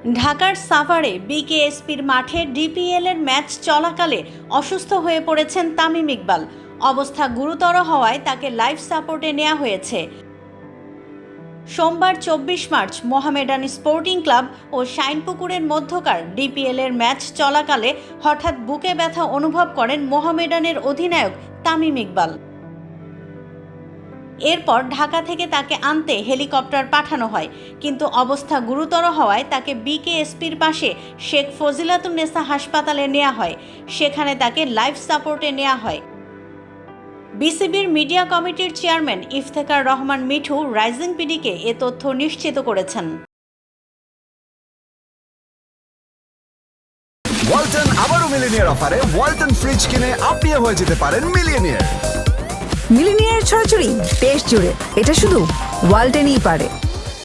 ঢাকার সাভারে বিকেএসপির মাঠে ডিপিএল এর ম্যাচ চলাকালে অসুস্থ হয়ে পড়েছেন তামিম ইকবাল। অবস্থা গুরুতর হওয়ায় তাকে লাইফ সাপোর্টে নেওয়া হয়েছে। সোমবার 24 মার্চ মোহামেডান স্পোর্টিং ক্লাব ও শাইনপুকুরের মধ্যকার ডিপিএল এর ম্যাচ চলাকালে হঠাৎ বুকে ব্যথা অনুভব করেন মোহামেডানের অধিনায়ক তামিম ইকবাল। এরপর ঢাকা থেকে তাকে আনতে হেলিকপ্টার পাঠানো হয়, কিন্তু অবস্থা গুরুতর হওয়ায় তাকে বিকেএসপির পাশে শেখ ফজিলাতুন্নেসা হাসপাতালে নেওয়া হয়। সেখানে তাকে লাইফ সাপোর্টে নেওয়া হয়। বিসিবির মিডিয়া কমিটির চেয়ারম্যান ইফতেখার রহমান মিঠু রাইজিং পিডিকে এ তথ্য নিশ্চিত করেছেন। ওয়ালটন আবারও মিলিনিয়ার অফারে ওয়ালটন ফ্রিজ কিনে আপনিও হয়ে যেতে পারেন মিলিয়নিয়ার। মিলিনিয়ার ছড়াছড়ি দেশ জুড়ে, এটা শুধু ওয়ালটেনই পারে।